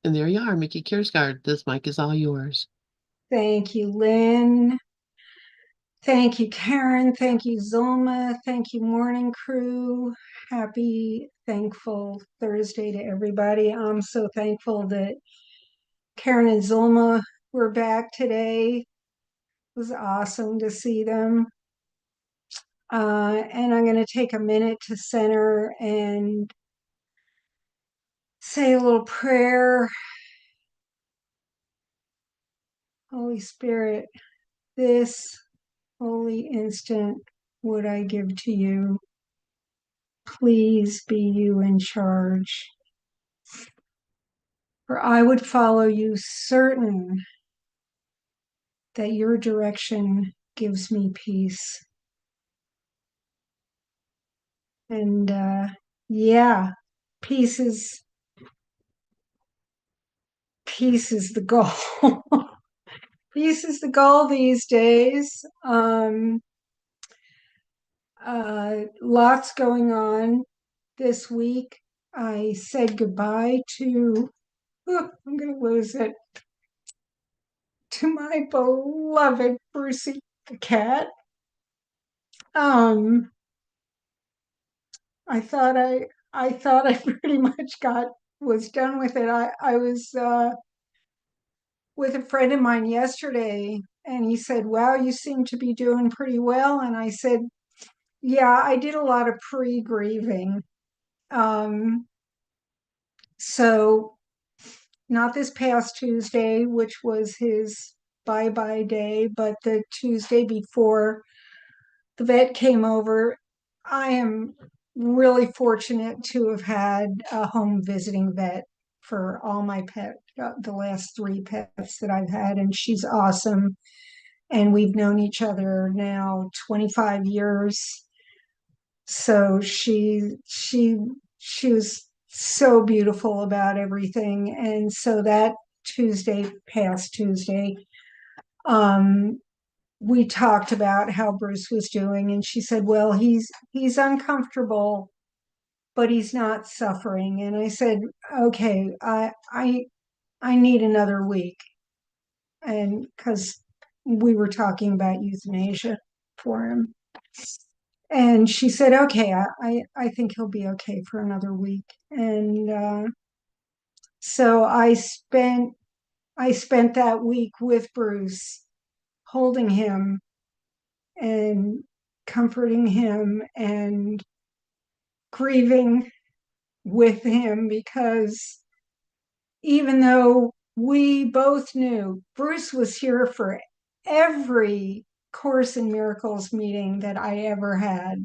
And there you are, Miki Kersgard. This mic is all yours. Thank you, Lynn. Thank you, Karen. Thank you, Zulma. Thank you, morning crew. Happy, thankful Thursday to everybody. I'm so thankful that Karen and Zulma were back today. It was awesome to see them. And I'm going to take a minute to center and say a little prayer. Holy Spirit, this holy instant would I give to you. Please be you in charge. For I would follow you, certain that your direction gives me peace. And yeah, peace is peace is the goal. Peace is the goal these days. Lots going on this week. I said goodbye to, I'm going to lose it, to my beloved Brucey the cat. Um, I thought I pretty much was done with it. I was with a friend of mine yesterday, and he said, "Wow, you seem to be doing pretty well." And I said, "Yeah, I did a lot of pre-grieving." Um, so not this past Tuesday, which was his bye-bye day, but the Tuesday before the vet came over. I am really fortunate to have had a home visiting vet for all my pets, the last three pets that I've had, and she's awesome. And we've known each other now 25 years. So she was so beautiful about everything. And so that past Tuesday, um, we talked about how Bruce was doing, and she said, "Well, he's uncomfortable, but he's not suffering." And I said, "Okay, I need another week," and because we were talking about euthanasia for him, and she said, "Okay, I think he'll be okay for another week." And so I spent that week with Bruce, holding him and comforting him and grieving with him, because even though we both knew Bruce was here for every Course in Miracles meeting that I ever had,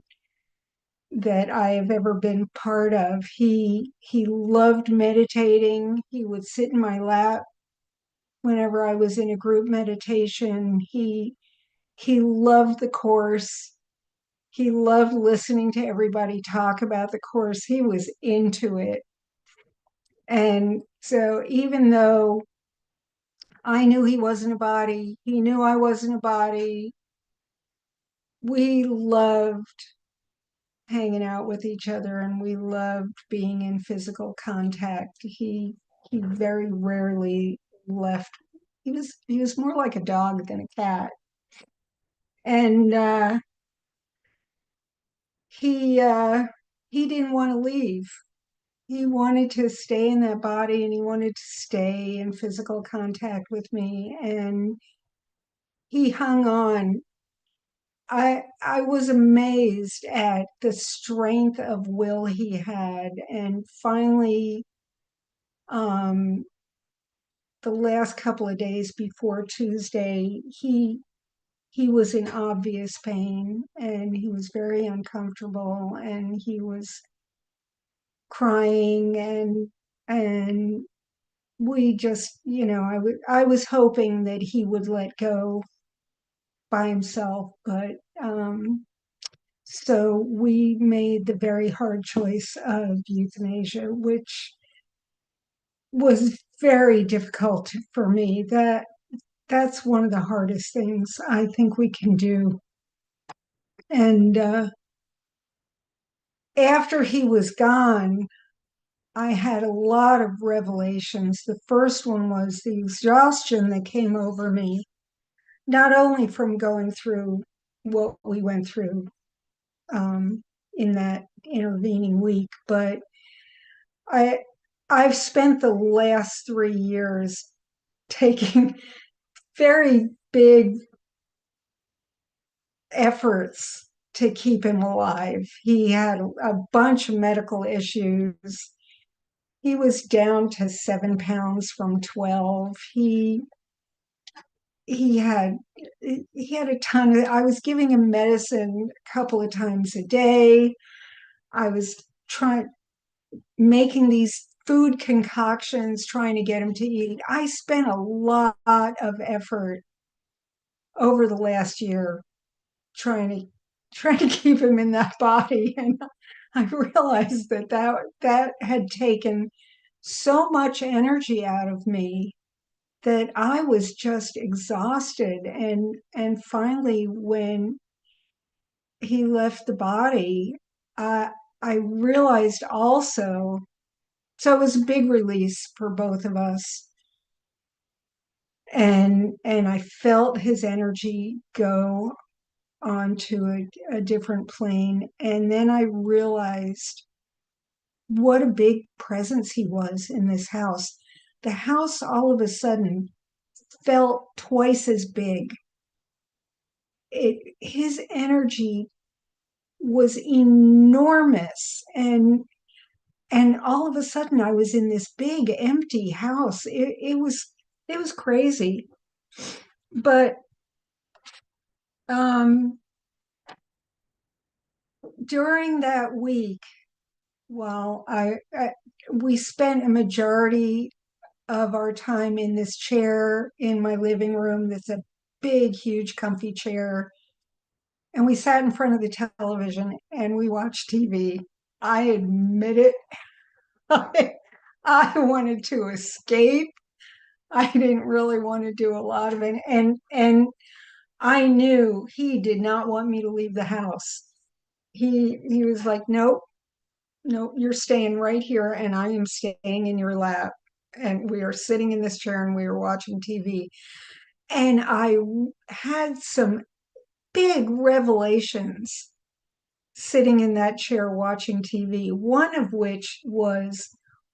that I have ever been part of. He loved meditating. He would sit in my lap whenever I was in a group meditation. He loved the course. He loved listening to everybody talk about the course. He was into it. And so even though I knew he wasn't a body, he knew I wasn't a body, we loved hanging out with each other, and we loved being in physical contact. He very rarely left. He was more like a dog than a cat. And he didn't want to leave. He wanted to stay in that body, and he wanted to stay in physical contact with me, and he hung on. I was amazed at the strength of will he had. And finally, um, the last couple of days before Tuesday, he was in obvious pain, and he was very uncomfortable, and he was crying, and we just, I was hoping that he would let go by himself, but so we made the very hard choice of euthanasia, which was very difficult for me. That's one of the hardest things I think we can do. And after he was gone, I had a lot of revelations. The first one was the exhaustion that came over me, not only from going through what we went through um, in that intervening week, but I I've spent the last 3 years taking very big efforts to keep him alive. He had a bunch of medical issues. He was down to 7 pounds from 12. He had he had a ton of, I was giving him medicine a couple of times a day. I was trying making these food concoctions trying to get him to eat. I spent a lot of effort over the last year trying to keep him in that body, and I realized that had taken so much energy out of me that I was just exhausted. And finally, when he left the body, I realized also, so it was a big release for both of us. And I felt his energy go onto a different plane. And then I realized what a big presence he was in this house. The house all of a sudden felt twice as big. His energy was enormous, and all of a sudden I was in this big empty house. It was crazy. But um during that week, well, I we spent a majority of our time in this chair in my living room. That's a big, huge, comfy chair. And we sat in front of the television and we watched TV. I admit it. I, I wanted to escape. I didn't really want to do a lot of it. And I knew he did not want me to leave the house. He was like, nope, nope, you're staying right here, and I am staying in your lap. And we are sitting in this chair and we were watching TV. And I had some big revelations sitting in that chair watching TV, one of which was,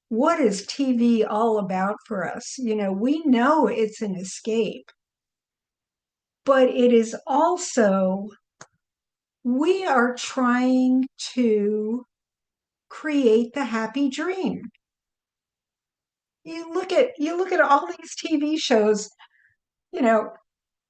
what is TV all about for us? We know it's an escape, but it is also, we are trying to create the happy dream. You look at all these TV shows, you know,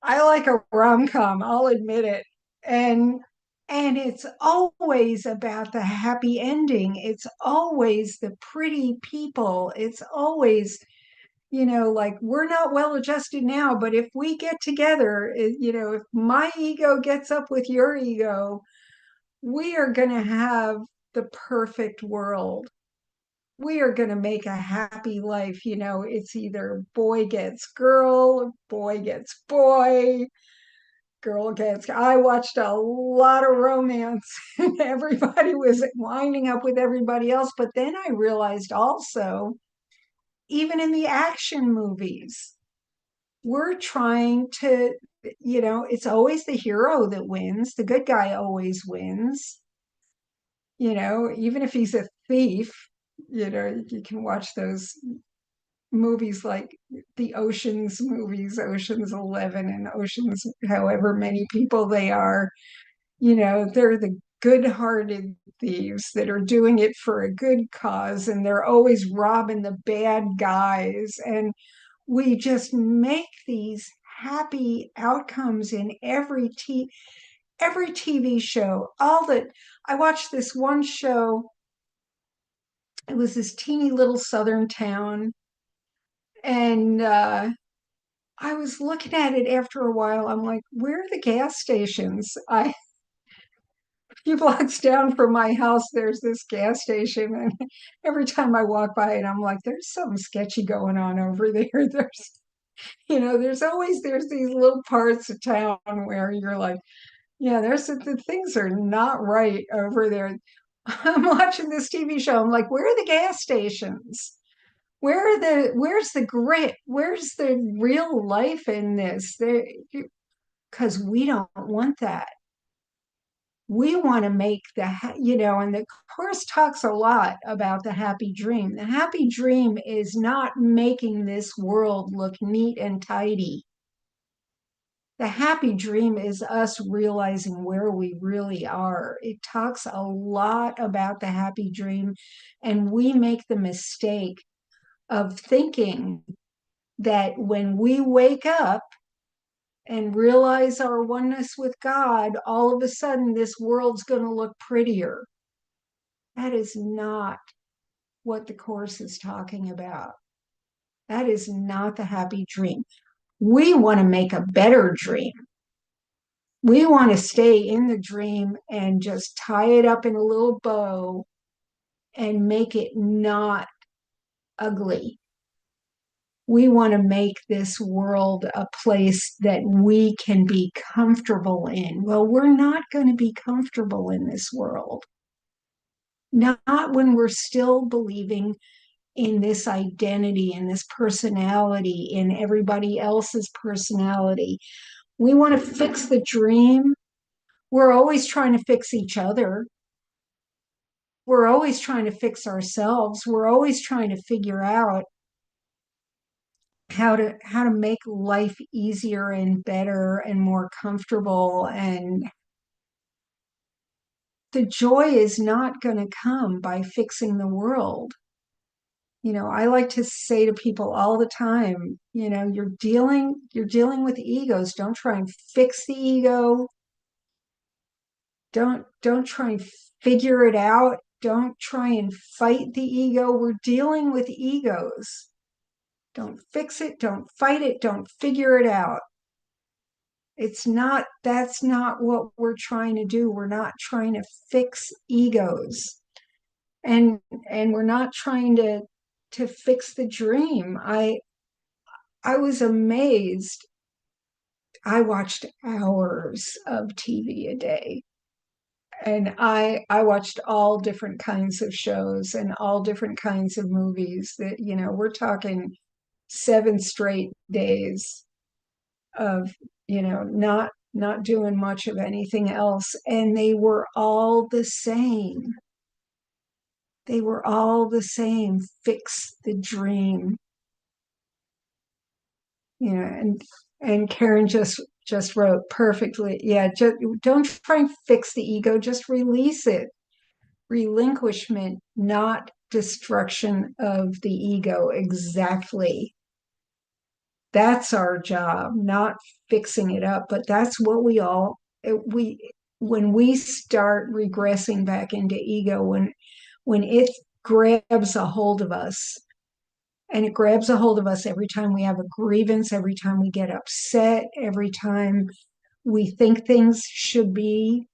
I like a rom-com, I'll admit it. And and it's always about the happy ending. It's always the pretty people. It's always, like, we're not well adjusted now, but if we get together, if my ego gets up with your ego, we are going to have the perfect world. We are going to make a happy life. It's either boy gets girl, boy gets boy, girl gets. I watched a lot of romance and everybody was winding up with everybody else. But then I realized also, even in the action movies, we're trying to, it's always the hero that wins. The good guy always wins. Even if he's a thief, you can watch those movies like the Oceans movies, Oceans 11 and Oceans, however many people they are, they're the good-hearted thieves that are doing it for a good cause, and they're always robbing the bad guys. And we just make these happy outcomes in every TV show. All that I watched this one show, it was this teeny little southern town, and I was looking at it after a while. I'm like, where are the gas stations? A few blocks down from my house, there's this gas station, and every time I walk by it, I'm like, there's something sketchy going on over there. There's these little parts of town where you're like, yeah, the things are not right over there. I'm watching this TV show. I'm like, where are the gas stations? Where's the grit? Where's the real life in this? Because we don't want that. We want to make and the course talks a lot about the happy dream. The happy dream is not making this world look neat and tidy. The happy dream is us realizing where we really are. It talks a lot about the happy dream, and we make the mistake of thinking that when we wake up and realize our oneness with God, all of a sudden this world's going to look prettier. That is not what the Course is talking about. That is not the happy dream. We want to make a better dream. We want to stay in the dream and just tie it up in a little bow and make it not ugly. We want to make this world a place that we can be comfortable in. Well, we're not going to be comfortable in this world. Not when we're still believing in this identity, in this personality, in everybody else's personality. We want to fix the dream. We're always trying to fix each other. We're always trying to fix ourselves. We're always trying to figure out how to make life easier and better and more comfortable. And the joy is not going to come by fixing the world. I like to say to people all the time, you're dealing with egos. Don't try and fix the ego. Don't try and figure it out. Don't try and fight the ego. We're dealing with egos. Don't fix it, don't fight it, don't figure it out. That's not what we're trying to do. We're not trying to fix egos. And we're not trying to fix the dream. I was amazed. I watched hours of TV a day. And I watched all different kinds of shows and all different kinds of movies that, we're talking 7 straight days of, not doing much of anything else. And they were all the same. They were all the same. Fix the dream. And Karen just wrote perfectly. Yeah, don't try and fix the ego, just release it. Relinquishment, not destruction of the ego. Exactly. That's our job, not fixing it up. But that's what when we start regressing back into ego, when it grabs a hold of us, and it grabs a hold of us every time we have a grievance, every time we get upset, every time we think things should be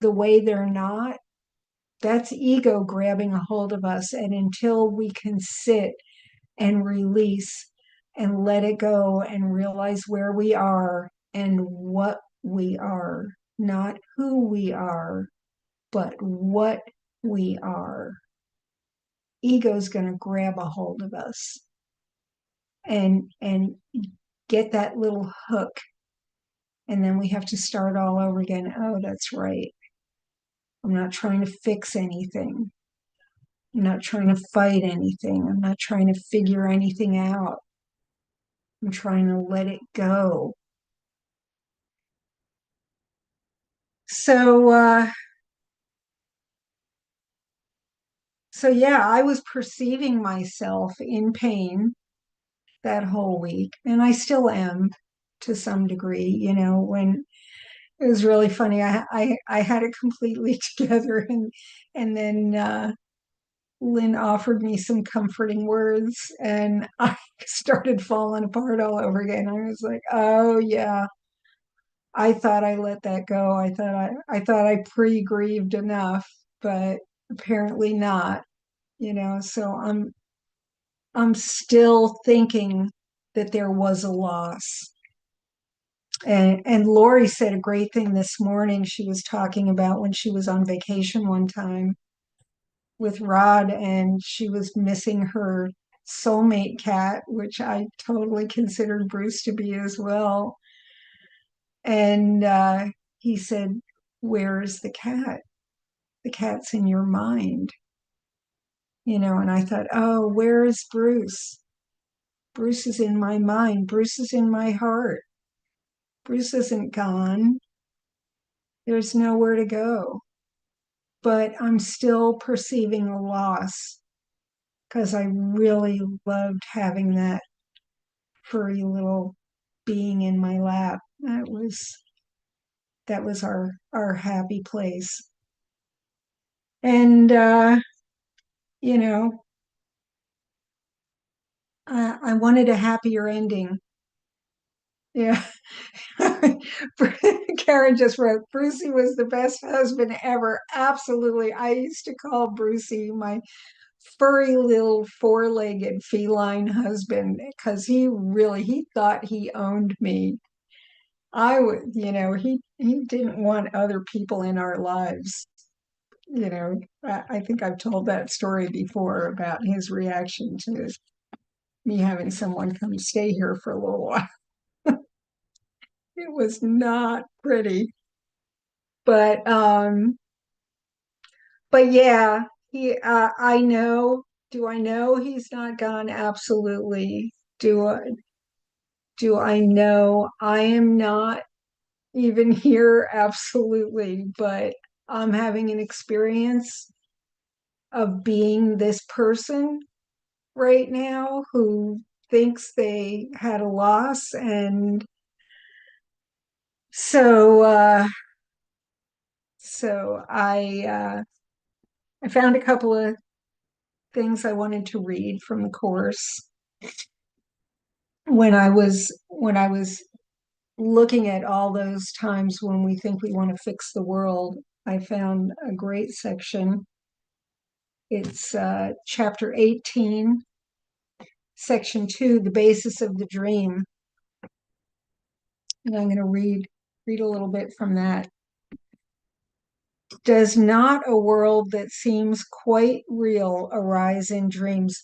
the way they're not. That's ego grabbing a hold of us. And until we can sit and release and let it go and realize where we are and what we are, not who we are, but what we are, ego's going to grab a hold of us and get that little hook. And then we have to start all over again. Oh, that's right. I'm not trying to fix anything. I'm not trying to fight anything. I'm not trying to figure anything out. I'm trying to let it go. So, so yeah, I was perceiving myself in pain that whole week, and I still am to some degree. When it was really funny, I had it completely together, and then Lynn offered me some comforting words, and I started falling apart all over again. I was like, oh yeah, I thought I let that go. I thought I pre-grieved enough, but apparently not. So I'm still thinking that there was a loss. And Lori said a great thing this morning. She was talking about when she was on vacation one time. with Rod, and she was missing her soulmate cat, which I totally considered Bruce to be as well. And he said, "Where is the cat? The cat's in your mind." And I thought, oh, where is Bruce? Bruce is in my mind. Bruce is in my heart. Bruce isn't gone. There's nowhere to go. But I'm still perceiving a loss because I really loved having that furry little being in my lap. That was our happy place. And you know, I wanted a happier ending. Yeah. Karen just wrote, Brucey was the best husband ever. Absolutely. I used to call Brucey my furry little four-legged feline husband because he thought he owned me. I would, he didn't want other people in our lives. I think I've told that story before about his reaction to me having someone come stay here for a little while. It was not pretty. But yeah, I know. Do I know he's not gone? Absolutely. Do I know I am not even here? Absolutely. But I'm having an experience of being this person right now who thinks they had a loss. And so I found a couple of things I wanted to read from the course. When I was looking at all those times when we think we want to fix the world, I found a great section. It's chapter 18, section 2, the basis of the dream. And I'm going to read a little bit from that. Does not a world that seems quite real arise in dreams?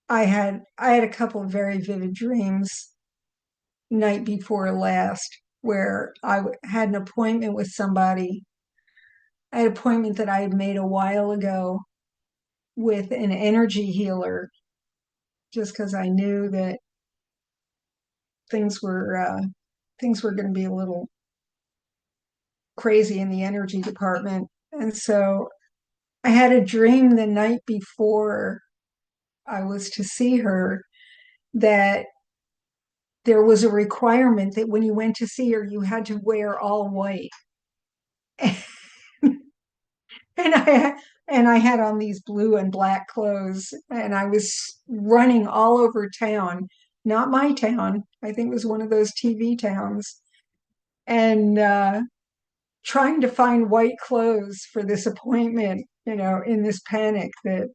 I had a couple of very vivid dreams night before last where I had an appointment with somebody. I had an appointment that I had made a while ago with an energy healer, just because I knew that things were going to be a little crazy in the energy department. And so I had a dream the night before I was to see her that there was a requirement that when you went to see her, you had to wear all white. and I had on these blue and black clothes, and I was running all over town, not my town. I think it was one of those TV towns, and trying to find white clothes for this appointment, in this panic that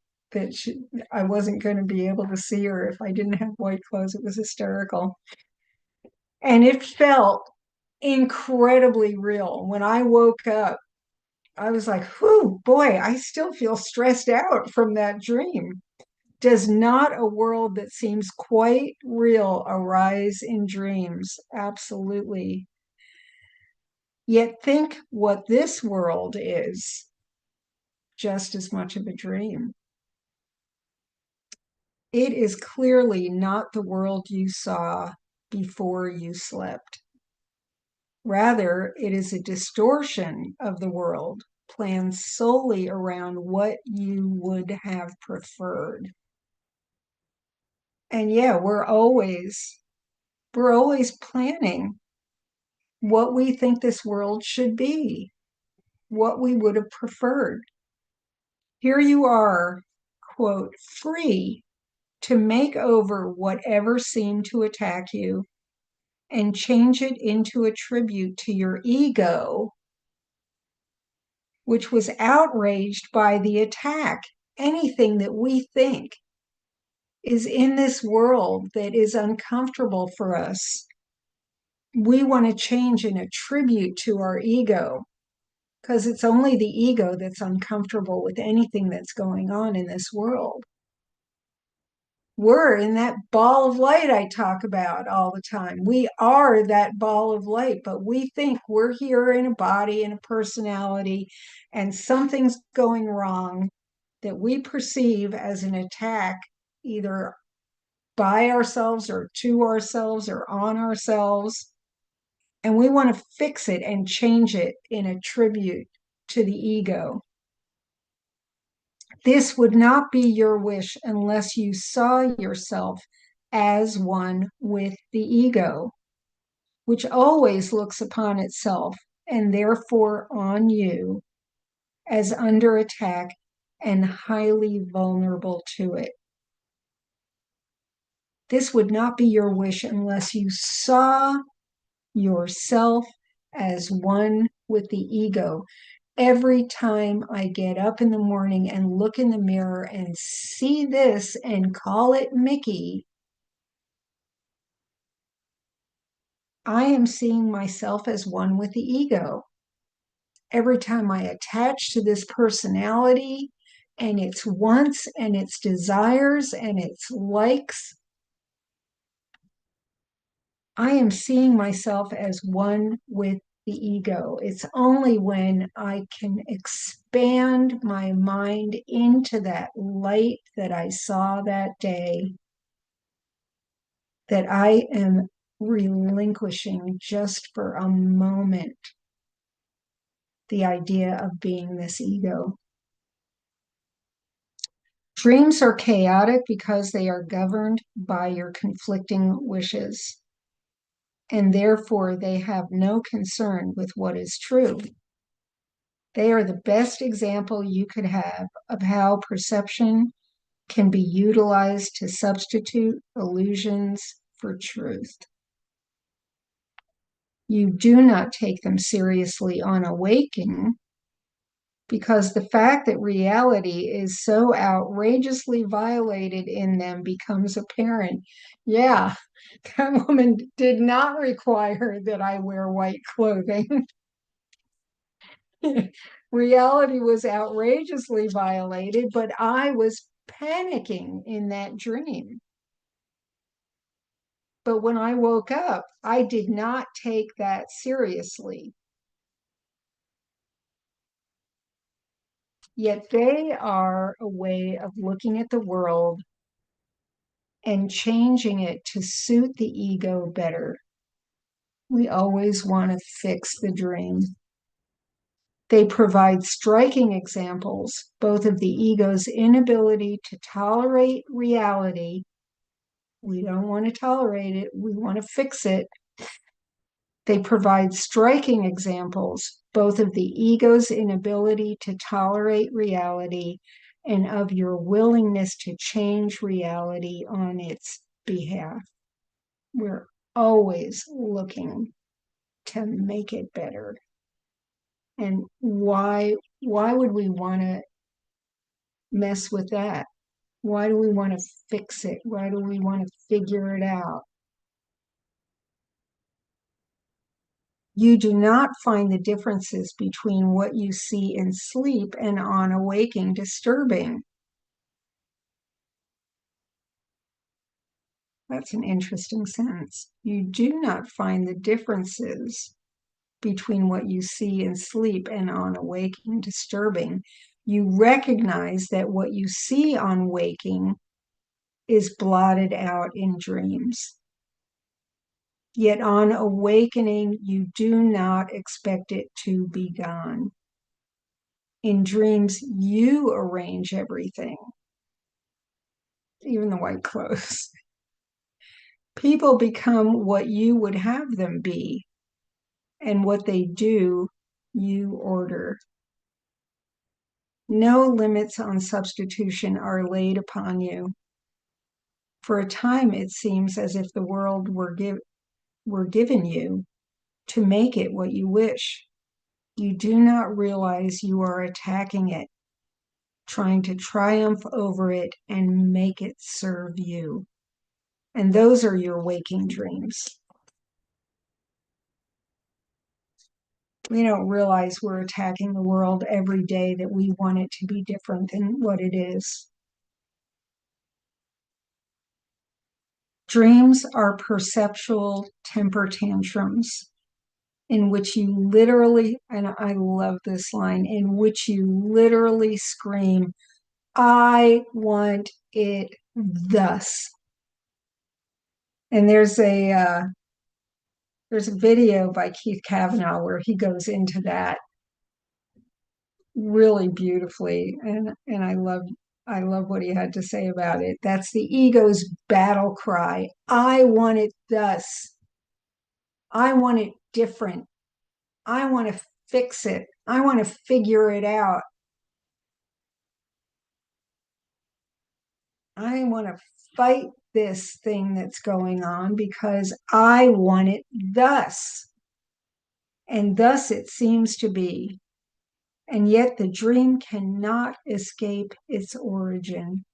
I wasn't going to be able to see her if I didn't have white clothes. It was hysterical. And it felt incredibly real. When I woke up, I was like, whew, boy, I still feel stressed out from that dream. Does not a world that seems quite real arise in dreams? Absolutely. Yet think what this world is just as much of a dream. It is clearly not the world you saw before you slept. Rather, it is a distortion of the world planned solely around what you would have preferred. And yeah, we're always planning what we think this world should be, what we would have preferred. Here you are, quote, free to make over whatever seemed to attack you and change it into a tribute to your ego, which was outraged by the attack. Anything that we think is in this world that is uncomfortable for us, we want to change and attribute to our ego. because it's only the ego that's uncomfortable with anything that's going on in this world. We're in that ball of light I talk about all the time. We are that ball of light, but we think we're here in a body and a personality, and something's going wrong that we perceive as an attack, either by ourselves or to ourselves or on ourselves. And we want to fix it and change it in a tribute to the ego. This would not be your wish unless you saw yourself as one with the ego, which always looks upon itself and therefore on you as under attack and highly vulnerable to it. This would not be your wish unless you saw yourself as one with the ego. Every time I get up in the morning and look in the mirror and see this and call it Miki, I am seeing myself as one with the ego. Every time I attach to this personality and its wants and its desires and its likes, I am seeing myself as one with the ego. It's only when I can expand my mind into that light that I saw that day that I am relinquishing just for a moment the idea of being this ego. Dreams are chaotic because they are governed by your conflicting wishes, and therefore they have no concern with what is true. They are the best example you could have of how perception can be utilized to substitute illusions for truth. You do not take them seriously on awakening because the fact that reality is so outrageously violated in them becomes apparent. Yeah, that woman did not require that I wear white clothing. Reality was outrageously violated, but I was panicking in that dream. But when I woke up, I did not take that seriously. Yet they are a way of looking at the world and changing it to suit the ego better. We always want to fix the dream. They provide striking examples, both of the ego's inability to tolerate reality. We don't want to tolerate it, we want to fix it. They provide striking examples, both of the ego's inability to tolerate reality and of your willingness to change reality on its behalf. We're always looking to make it better. And why would we want to mess with that? Why do we want to fix it? Why do we want to figure it out? You do not find the differences between what you see in sleep and on awaking disturbing. That's an interesting sentence. You do not find the differences between what you see in sleep and on awaking disturbing. You recognize that what you see on waking is blotted out in dreams. Yet on awakening, you do not expect it to be gone. In dreams, you arrange everything, even the white clothes. People become what you would have them be, and what they do, you order. No limits on substitution are laid upon you. For a time, it seems as if the world were given you to make it what you wish. You do not realize you are attacking it, trying to triumph over it and make it serve you. And those are your waking dreams. We don't realize we're attacking the world every day that we want it to be different than what it is. Dreams are perceptual temper tantrums in which you literally, and I love this line, in which you literally scream, I want it thus. And there's a video by Keith Kavanaugh where he goes into that really beautifully, and I love what he had to say about it. That's the ego's battle cry. I want it thus. I want it different. I want to fix it. I want to figure it out. I want to fight this thing that's going on because I want it thus. And thus it seems to be. And yet the dream cannot escape its origin.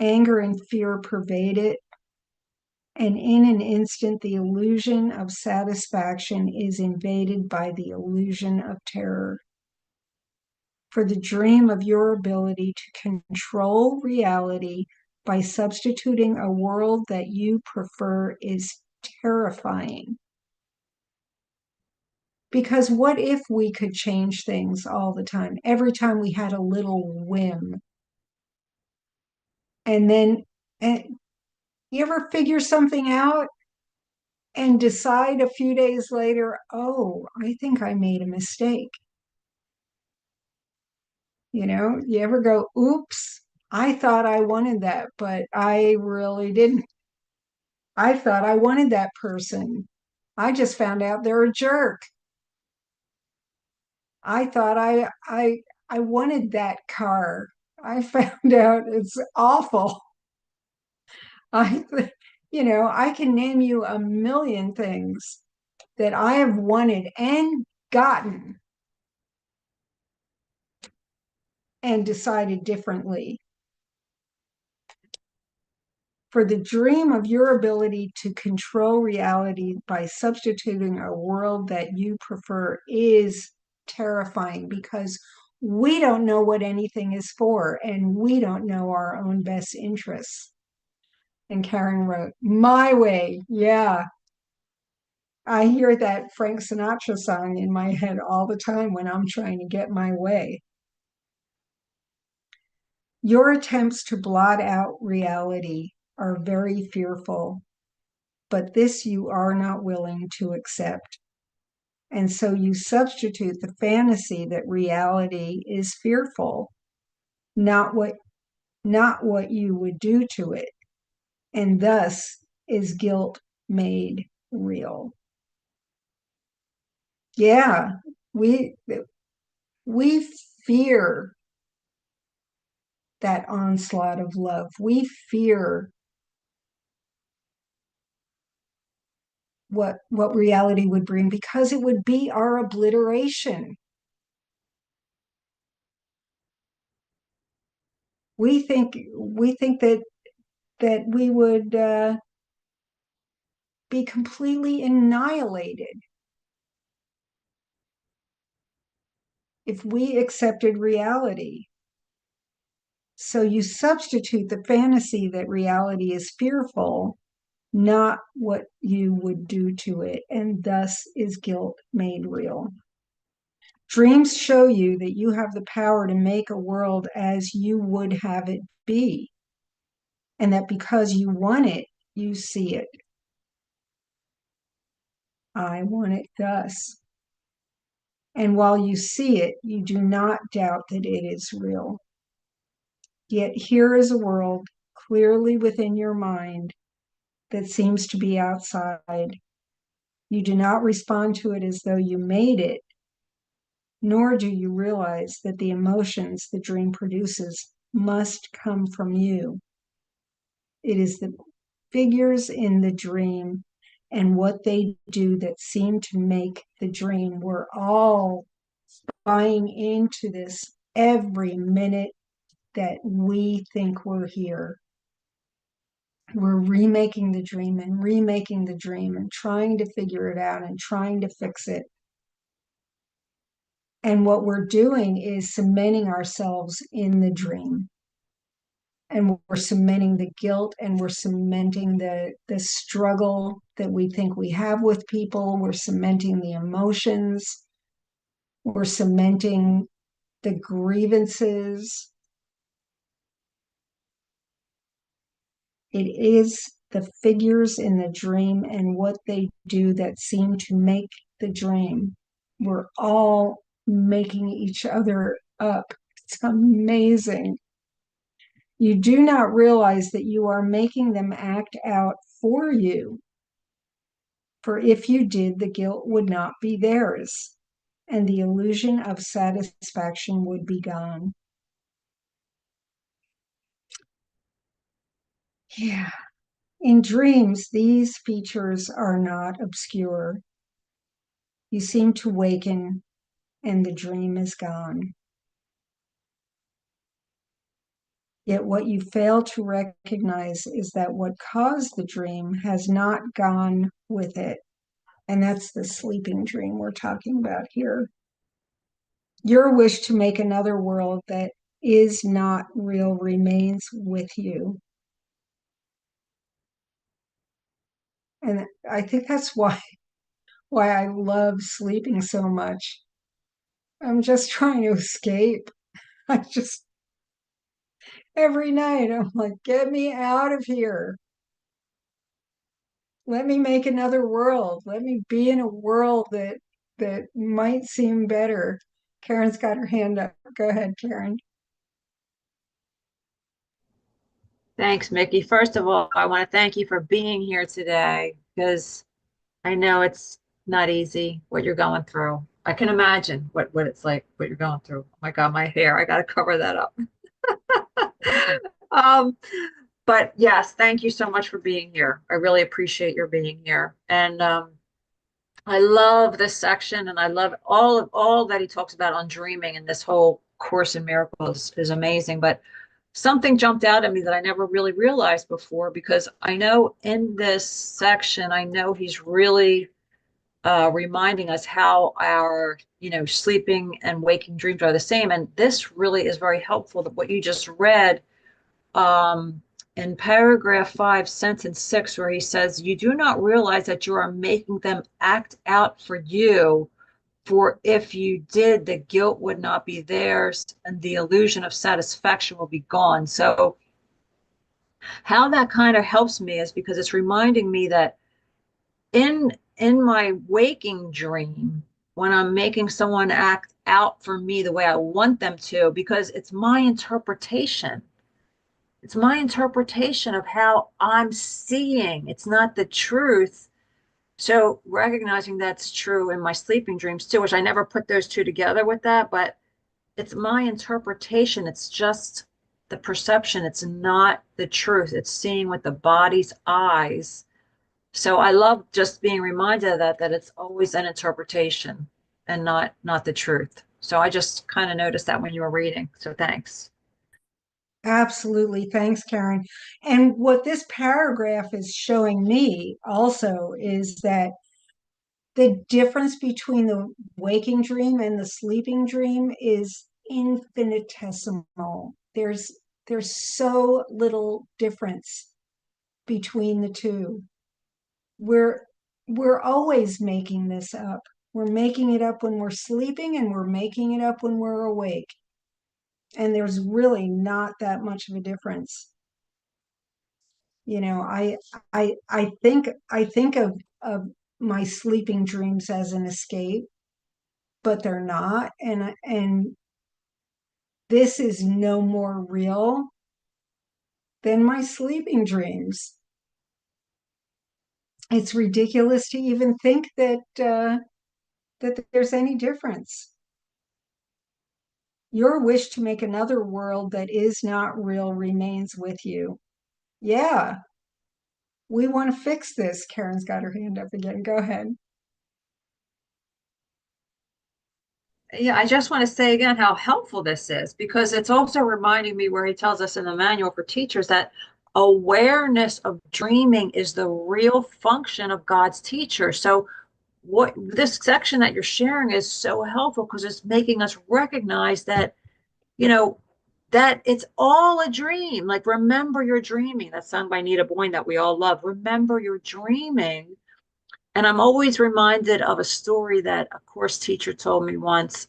Anger and fear pervade it, and in an instant, the illusion of satisfaction is invaded by the illusion of terror. For the dream of your ability to control reality by substituting a world that you prefer is terrifying. Because what if we could change things all the time, every time we had a little whim? And then, and you ever figure something out and decide a few days later, oh, I think I made a mistake? You ever go, oops, I thought I wanted that, but I really didn't. I thought I wanted that person. I just found out they're a jerk. I thought I wanted that car. I found out it's awful. I, I can name you a million things that I have wanted and gotten and decided differently. For the dream of your ability to control reality by substituting a world that you prefer is terrifying because we don't know what anything is for and we don't know our own best interests. And Karen wrote, my way. Yeah. I hear that Frank Sinatra song in my head all the time when I'm trying to get my way. Your attempts to blot out reality are very fearful, but this you are not willing to accept. And so you substitute the fantasy that reality is fearful, not what you would do to it, and thus is guilt made real. Yeah, we we fear that onslaught of love. We fear what reality would bring because it would be our obliteration. We think that we would be completely annihilated if we accepted reality. So you substitute the fantasy that reality is fearful, not what you would do to it, and thus is guilt made real. Dreams show you that you have the power to make a world as you would have it be, and that because you want it, you see it. I want it thus. And while you see it, you do not doubt that it is real. Yet here is a world clearly within your mind that seems to be outside. You do not respond to it as though you made it, nor do you realize that the emotions the dream produces must come from you. It is the figures in the dream and what they do that seem to make the dream. We're all buying into this every minute that we think we're here. We're remaking the dream and remaking the dream and trying to figure it out and trying to fix it. And what we're doing is cementing ourselves in the dream. And we're cementing the guilt, and we're cementing the struggle that we think we have with people. We're cementing the emotions. We're cementing the grievances. It is the figures in the dream and what they do that seem to make the dream. We're all making each other up. It's amazing. You do not realize that you are making them act out for you. For if you did, the guilt would not be theirs, and the illusion of satisfaction would be gone. Yeah. In dreams, these features are not obscure. You seem to waken, and the dream is gone. Yet what you fail to recognize is that what caused the dream has not gone with it. And that's the sleeping dream we're talking about here. Your wish to make another world that is not real remains with you. And I think that's why I love sleeping so much. I'm just trying to escape. I just every night I'm like, get me out of here. Let me make another world. Let me be in a world that might seem better. Karen's got her hand up. Go ahead, Karen. Thanks, Mickey. First of all, I want to thank you for being here today because I know it's not easy what you're going through. I can imagine what it's like, what you're going through. Oh my God, my hair, I got to cover that up. Um, but yes, thank you so much for being here. I really appreciate your being here. And I love this section, and I love all that he talks about on dreaming, and this whole Course in Miracles is amazing. But something jumped out at me that I never really realized before, because I know in this section, I know he's really reminding us how our, sleeping and waking dreams are the same. And this really is very helpful, that what you just read in paragraph 5, sentence 6, where he says, you do not realize that you are making them act out for you. For if you did, the guilt would not be theirs, and the illusion of satisfaction will be gone. So how that kind of helps me is because it's reminding me that in my waking dream, when I'm making someone act out for me the way I want them to, because it's my interpretation. It's my interpretation of how I'm seeing. It's not the truth. So recognizing that's true in my sleeping dreams too, which I never put those two together with that, but it's my interpretation. It's just the perception. It's not the truth. It's seeing with the body's eyes. So I love just being reminded of that it's always an interpretation and not the truth. So I just kind of noticed that when you were reading. So thanks. Absolutely. Thanks, Karen. And what this paragraph is showing me also is that the difference between the waking dream and the sleeping dream is infinitesimal. There's so little difference between the two. We're we're always making this up. We're making it up when we're sleeping, and we're making it up when we're awake. And there's really not that much of a difference. You know, I think of my sleeping dreams as an escape, but they're not. And this is no more real than my sleeping dreams. It's ridiculous to even think that there's any difference. Your wish to make another world that is not real remains with you. Yeah, we want to fix this. Karen's got her hand up again. Go ahead. Yeah, I just want to say again how helpful this is, because it's also reminding me where he tells us in the manual for teachers that awareness of dreaming is the real function of God's teacher. So what this section that you're sharing is so helpful because it's making us recognize that, you know, that it's all a dream. Like, remember you're dreaming. That song by Nita Boyne that we all love. Remember you're dreaming. And I'm always reminded of a story that a course teacher told me once.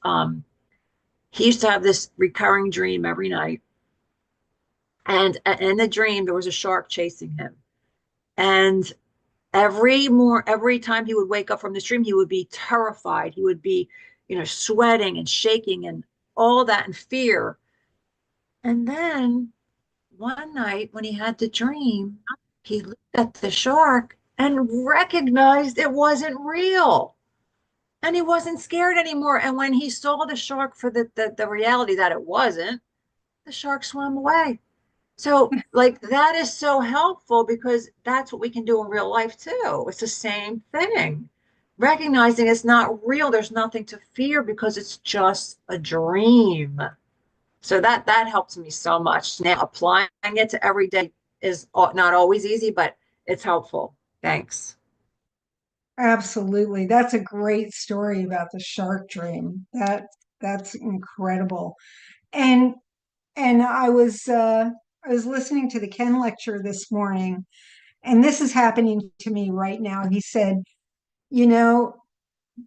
He used to have this recurring dream every night. And in the dream, there was a shark chasing him. And every time he would wake up from this dream, he would be terrified. He would be, sweating and shaking and all that in fear. And then one night when he had the dream, he looked at the shark and recognized it wasn't real. And he wasn't scared anymore. And when he saw the shark for the reality that it wasn't, the shark swam away. So, like, that is so helpful because that's what we can do in real life too. It's the same thing. Recognizing it's not real, there's nothing to fear because it's just a dream. So that helps me so much. Now, applying it to every day is not always easy, but it's helpful. Thanks. Absolutely. That's a great story about the shark dream. That's incredible. And I was listening to the Ken lecture this morning, and this is happening to me right now. He said, you know,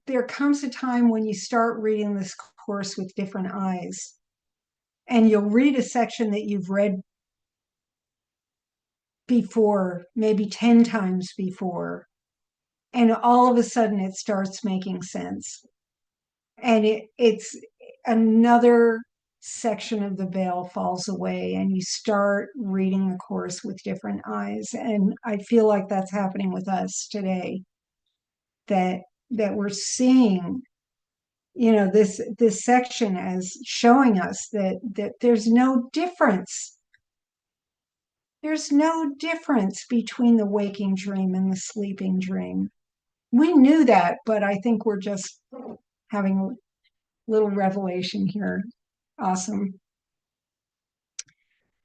there comes a time when you start reading this course with different eyes, and you'll read a section that you've read before, maybe 10 times before, and all of a sudden it starts making sense. And it's another section of the veil falls away, and you start reading the course with different eyes. And I feel like that's happening with us today, that we're seeing, this section as showing us that there's no difference between the waking dream and the sleeping dream. We knew that, but I think we're just having a little revelation here. Awesome.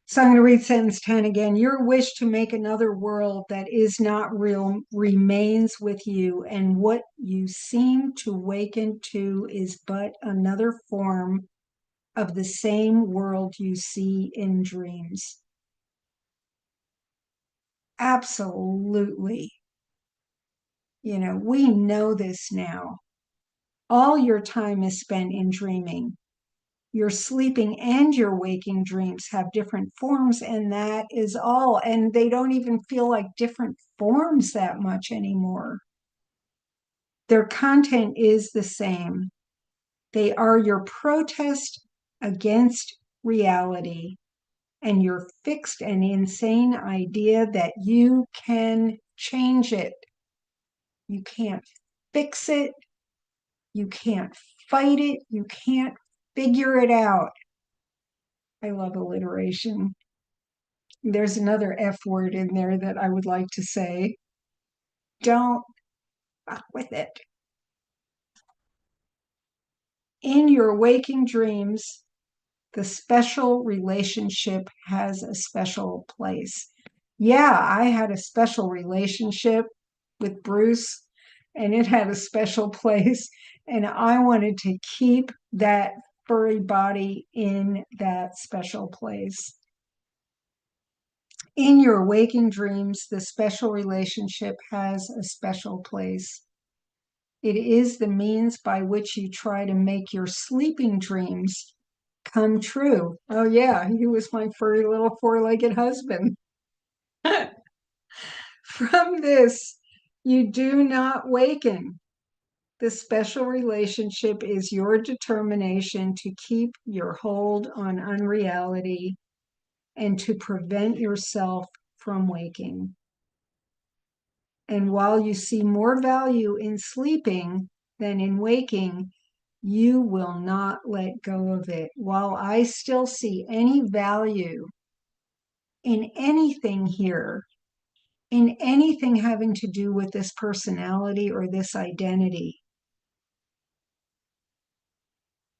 So I'm going to read sentence 10 again. Your wish to make another world that is not real remains with you, and what you seem to waken to is but another form of the same world you see in dreams. Absolutely. We know this now. All your time is spent in dreaming. Your sleeping and your waking dreams have different forms, and that is all. And they don't even feel like different forms that much anymore. Their content is the same. They are your protest against reality and your fixed and insane idea that you can change it. You can't fix it. You can't fight it. You can't figure it out. I love alliteration. There's another F word in there that I would like to say. Don't fuck with it. In your waking dreams, the special relationship has a special place. Yeah, I had a special relationship with Bruce, and it had a special place. And I wanted to keep that furry body in that special place. In your waking dreams, the special relationship has a special place. It is the means by which you try to make your sleeping dreams come true. Oh, yeah, he was my furry little four-legged husband. From this, you do not waken. The special relationship is your determination to keep your hold on unreality and to prevent yourself from waking. And while you see more value in sleeping than in waking, you will not let go of it. While I still see any value in anything here, in anything having to do with this personality or this identity,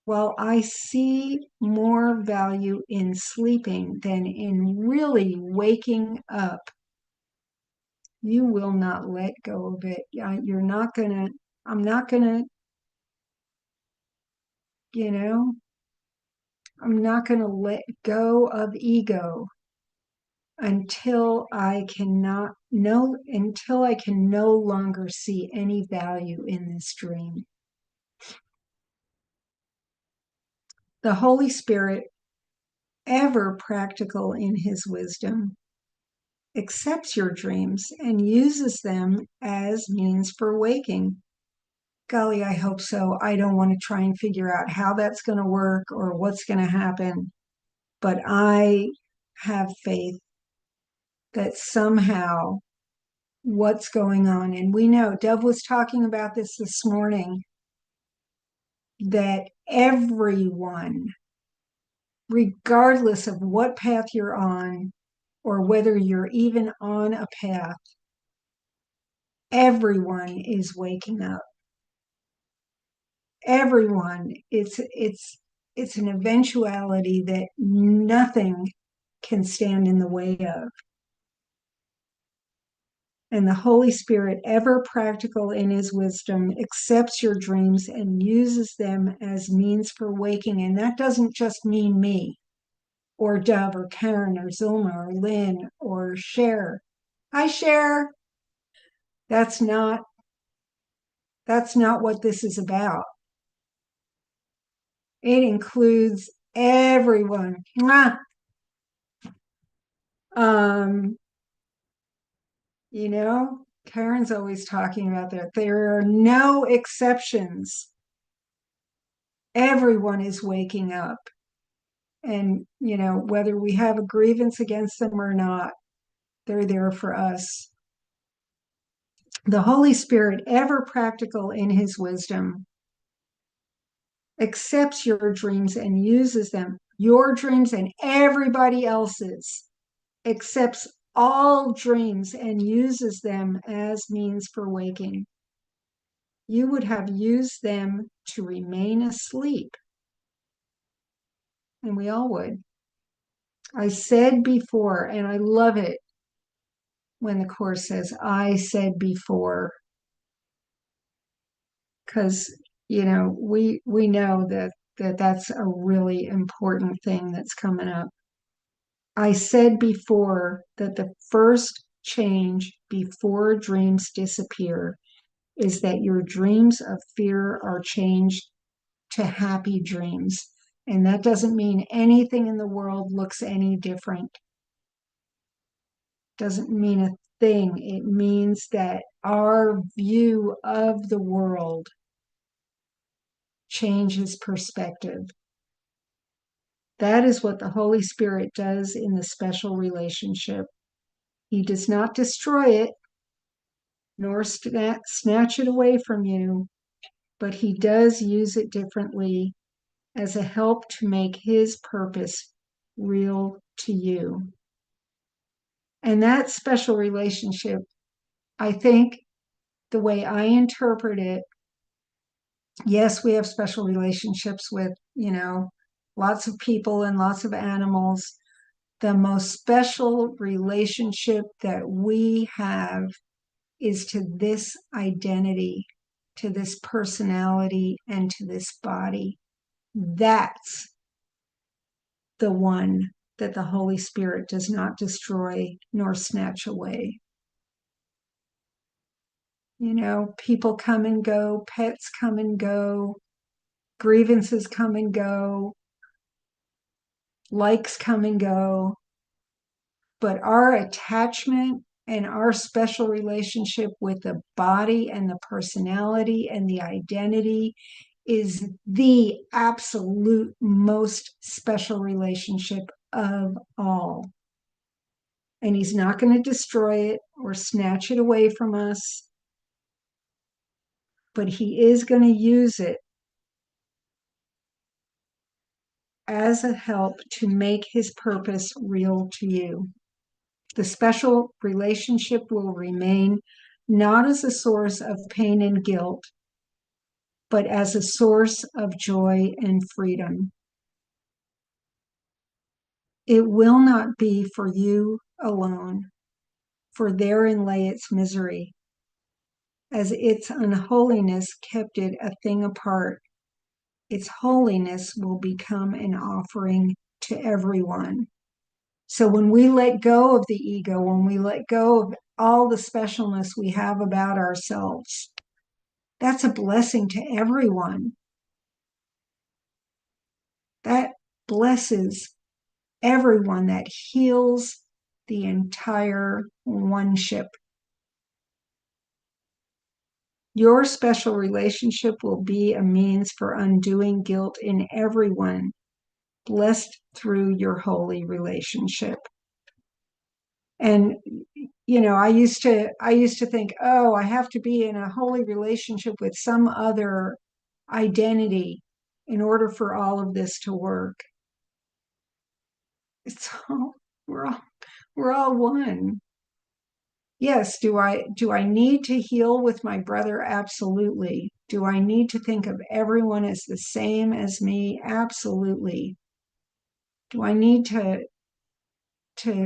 while I see more value in sleeping than in really waking up, you will not let go of it. You're not going to I'm not going to, you know, I'm not going to let go of ego until I cannot know, until I can no longer see any value in this dream. The Holy Spirit, ever practical in his wisdom, accepts your dreams and uses them as means for waking. Golly, I hope so. I don't want to try and figure out how that's going to work or what's going to happen, but I have faith that somehow what's going on, and we know Deb was talking about this morning, that everyone, regardless of what path you're on or whether you're even on a path, everyone is waking up. Everyone, it's an eventuality that nothing can stand in the way of. And the Holy Spirit, ever practical in his wisdom, accepts your dreams and uses them as means for waking. And that doesn't just mean me or Dove or Karen or Zulma or Lynn or Cher. Hi, Cher. That's not what this is about. It includes everyone. Mwah! You know, Karen's always talking about that. There are no exceptions. Everyone is waking up. And, you know, whether we have a grievance against them or not, they're there for us. The Holy Spirit, ever practical in his wisdom, accepts your dreams and uses them, your dreams and everybody else's, accepts all dreams and uses them as means for waking. You would have used them to remain asleep, and we all would. I said before, and I love it when the Course says, I said before, because, you know, we know that's a really important thing that's coming up. I said before that the first change before dreams disappear is that your dreams of fear are changed to happy dreams. And that doesn't mean anything in the world looks any different. Doesn't mean a thing. It means that our view of the world changes perspective. That is what the Holy Spirit does in the special relationship. He does not destroy it, nor snatch it away from you, but he does use it differently as a help to make his purpose real to you. And that special relationship, I think the way I interpret it, yes, we have special relationships with, you know, lots of people and lots of animals. The most special relationship that we have is to this identity, to this personality, and to this body. That's the one that the Holy Spirit does not destroy nor snatch away. You know, people come and go, pets come and go, grievances come and go, likes come and go. But our attachment and our special relationship with the body and the personality and the identity is the absolute most special relationship of all. And he's not going to destroy it or snatch it away from us, but he is going to use it as a help to make his purpose real to you. The special relationship will remain not as a source of pain and guilt, but as a source of joy and freedom. It will not be for you alone, for therein lay its misery. as its unholiness kept it a thing apart. Its holiness will become an offering to everyone. So when we let go of the ego, when we let go of all the specialness we have about ourselves, that's a blessing to everyone. That blesses everyone, that heals the entire one-ship. Your special relationship will be a means for undoing guilt in everyone, blessed through your holy relationship. And I used to think, oh, I have to be in a holy relationship with some other identity in order for all of this to work. It's all we're all one. Yes, do I need to heal with my brother? Absolutely. Do I need to think of everyone as the same as me? Absolutely. Do I need to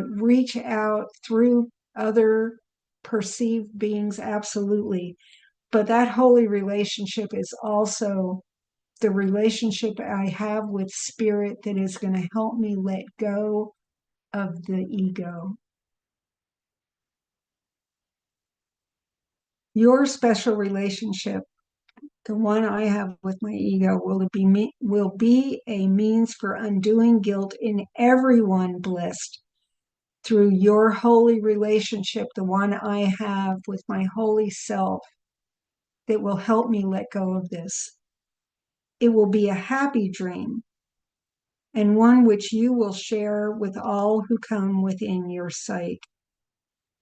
reach out through other perceived beings? Absolutely. But that holy relationship is also the relationship I have with spirit that is going to help me let go of the ego. Your special relationship, the one I have with my ego, will be a means for undoing guilt in everyone blessed through your holy relationship, the one I have with my holy self, that will help me let go of this. It will be a happy dream, and one which you will share with all who come within your sight.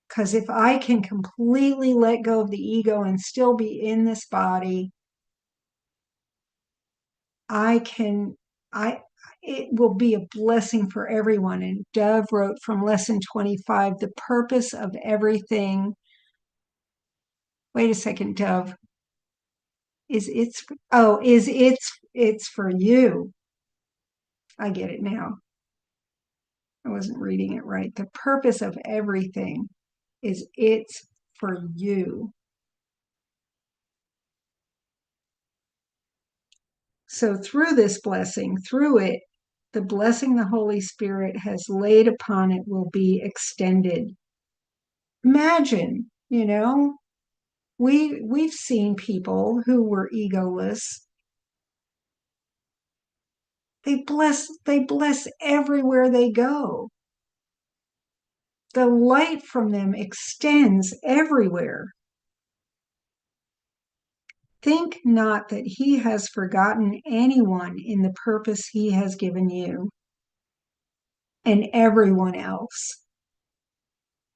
Because if I can completely let go of the ego and still be in this body, it will be a blessing for everyone. And Dove wrote from lesson 25, the purpose of everything. Wait a second, Dove. It's for you. I get it now. I wasn't reading it right. The purpose of everything is it's for you. So through this blessing, through it, the blessing the Holy Spirit has laid upon it will be extended. Imagine, we've seen people who were egoless. They bless everywhere they go. The light from them extends everywhere. Think not that he has forgotten anyone in the purpose he has given you and everyone else.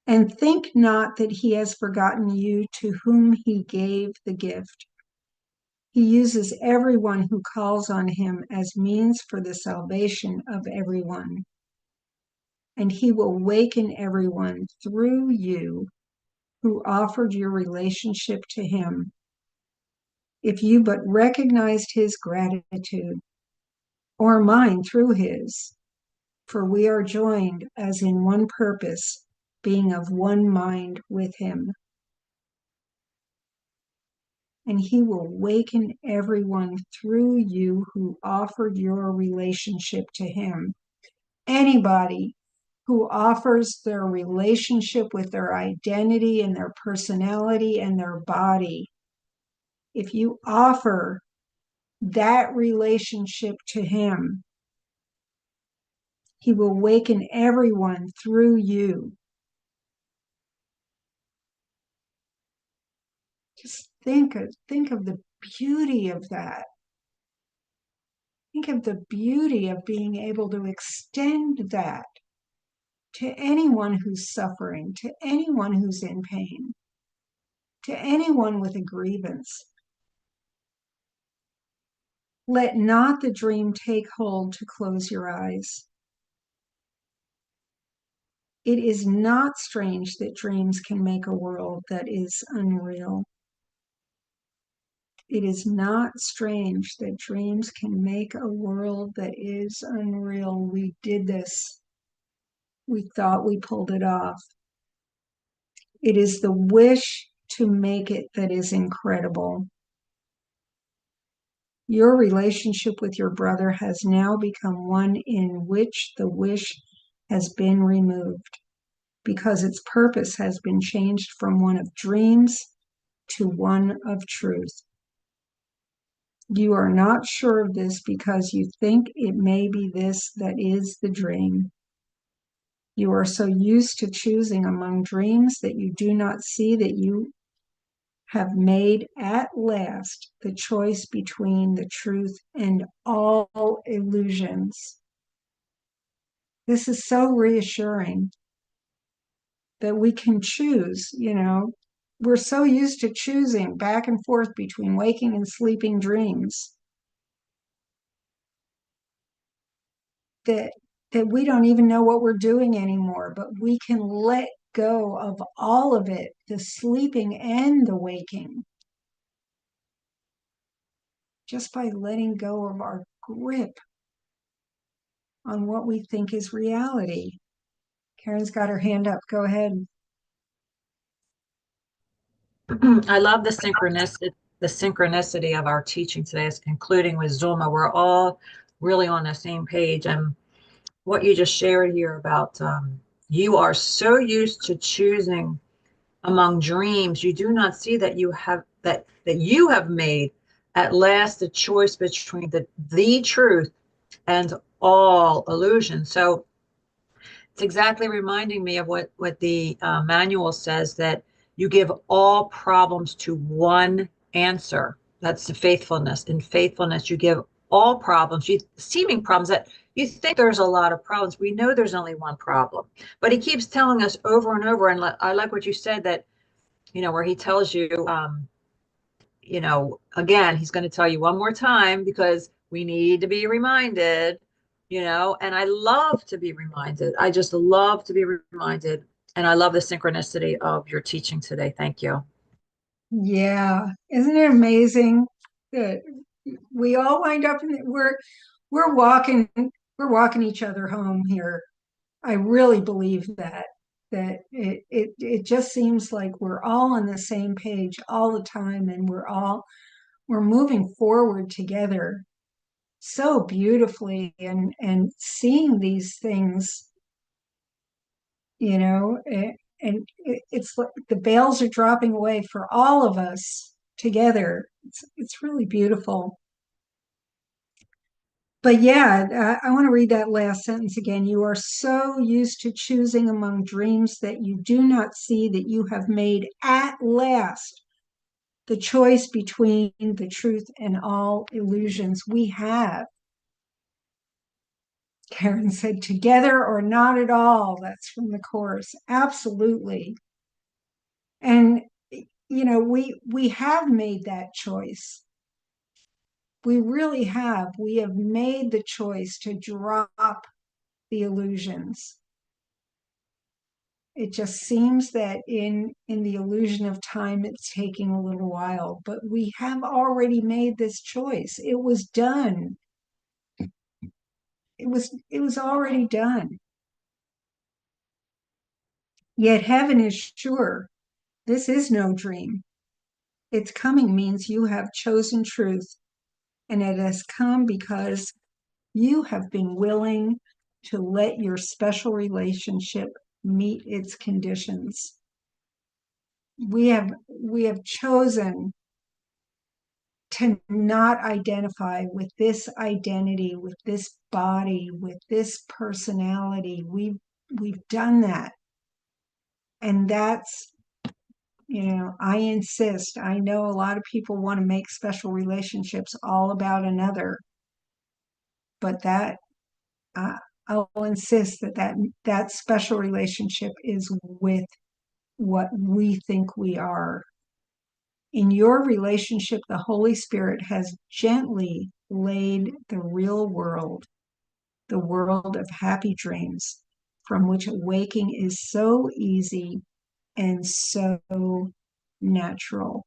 And think not that he has forgotten you to whom he gave the gift. He uses everyone who calls on him as means for the salvation of everyone. And he will waken everyone through you who offered your relationship to him, if you but recognized his gratitude, or mine through his, for we are joined as in one purpose, being of one mind with him. And he will waken everyone through you who offered your relationship to him. Anybody who offers their relationship with their identity and their personality and their body, if you offer that relationship to him, he will waken everyone through you. Just think of the beauty of that. Think of the beauty of being able to extend that to anyone who's suffering, to anyone who's in pain, to anyone with a grievance. Let not the dream take hold to close your eyes. It is not strange that dreams can make a world that is unreal. It is not strange that dreams can make a world that is unreal. We did this. We thought we pulled it off. It is the wish to make it that is incredible. Your relationship with your brother has now become one in which the wish has been removed, because its purpose has been changed from one of dreams to one of truth. You are not sure of this because you think it may be this that is the dream. You are so used to choosing among dreams that you do not see that you have made at last the choice between the truth and all illusions. This is so reassuring that we can choose, We're so used to choosing back and forth between waking and sleeping dreams that we don't even know what we're doing anymore, but we can let go of all of it, the sleeping and the waking, just by letting go of our grip on what we think is reality. Karen's got her hand up. Go ahead. I love the synchronicity of our teaching today, including with Zulma. We're all really on the same page. And what you just shared here about you are so used to choosing among dreams, you do not see that you have made at last the choice between the truth and all illusion. So it's exactly reminding me of what the manual says, that you give all problems to one answer. That's the faithfulness. In faithfulness, you give all problems, seeming problems that you think there's a lot of problems. We know there's only one problem, but he keeps telling us over and over. And I like what you said, that, where he tells you, again, he's going to tell you one more time because we need to be reminded, and I love to be reminded. I just love to be reminded. And I love the synchronicity of your teaching today. Thank you. Yeah. Isn't it amazing that we all wind up we're walking each other home here. I really believe that it just seems like we're all on the same page all the time, and we're moving forward together so beautifully, and seeing these things, and it's like the veils are dropping away for all of us together. It's really beautiful. But yeah, I want to read that last sentence again. You are so used to choosing among dreams that you do not see that you have made at last the choice between the truth and all illusions. We have. Karen said, together or not at all. That's from the Course. Absolutely. And, we have made that choice. We really have. We have made the choice to drop the illusions. It just seems that in the illusion of time, it's taking a little while, but we have already made this choice. It was done. It was already done. Yet heaven is sure. This is no dream. Its coming means you have chosen truth, and it has come because you have been willing to let your special relationship meet its conditions. We have chosen to not identify with this identity, with this body, with this personality. We've done that. And that's, I insist. I know a lot of people want to make special relationships all about another, but I'll insist that special relationship is with what we think we are. In your relationship, the Holy Spirit has gently laid the real world, the world of happy dreams, from which waking is so easy and so natural.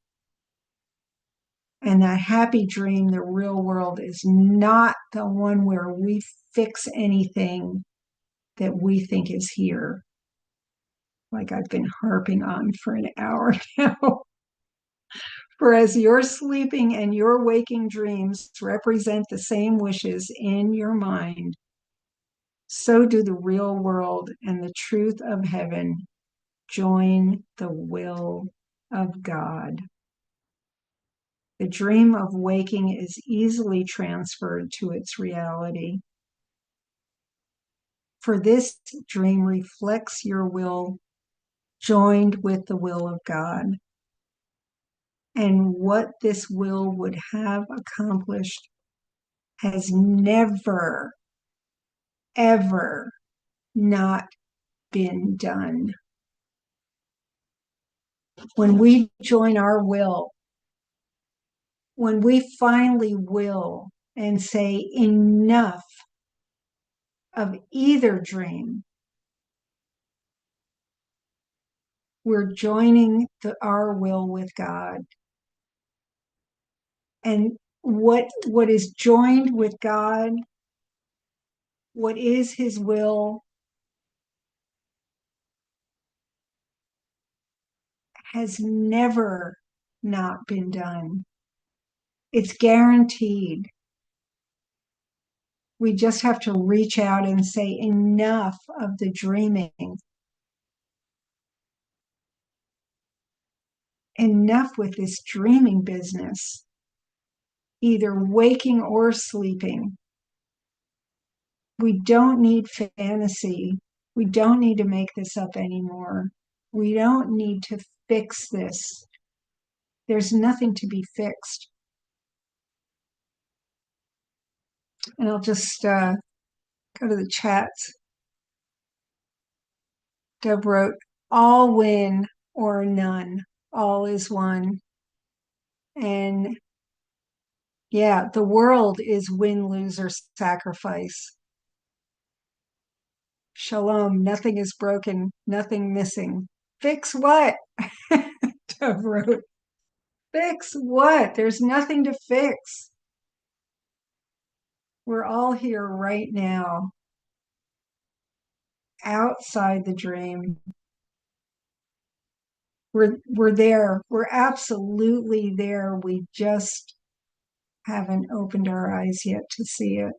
And that happy dream, the real world, is not the one where we fix anything that we think is here. Like I've been harping on for an hour now. For as your sleeping and your waking dreams represent the same wishes in your mind, so do the real world and the truth of heaven join the will of God. The dream of waking is easily transferred to its reality. For this dream reflects your will joined with the will of God. And what this will would have accomplished has never, ever not been done. When we join our will, when we finally will and say enough of either dream, we're joining our will with God. And what is joined with God, what is his will, has never not been done. It's guaranteed. We just have to reach out and say enough of the dreaming. Enough with this dreaming business, either waking or sleeping. We don't need fantasy. We don't need to make this up anymore. We don't need to fix this. There's nothing to be fixed. And I'll just go to the chats. Deb wrote, all win or none. All is one. And yeah, the world is win, lose, or sacrifice. Shalom, nothing is broken, nothing missing. Fix what? Deb wrote. Fix what? There's nothing to fix. We're all here right now, outside the dream. We're there. We're absolutely there. We just haven't opened our eyes yet to see it.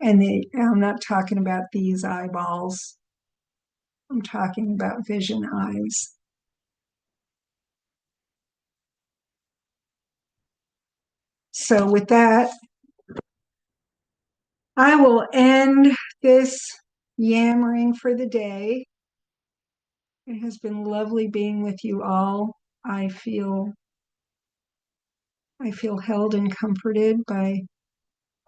And I'm not talking about these eyeballs. I'm talking about vision eyes. So with that, I will end this yammering for the day. It has been lovely being with you all. I feel held and comforted by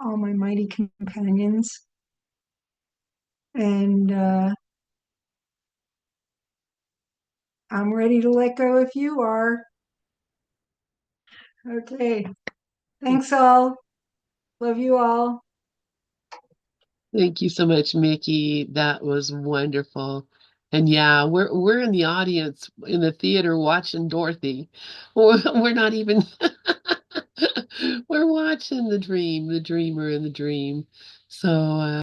all my mighty companions. And I'm ready to let go if you are. Okay. Thanks all. Love you all. Thank you so much, Mickey. That was wonderful. And yeah, we're in the audience in the theater watching Dorothy. We're not even we're watching the dream, the dreamer in the dream. So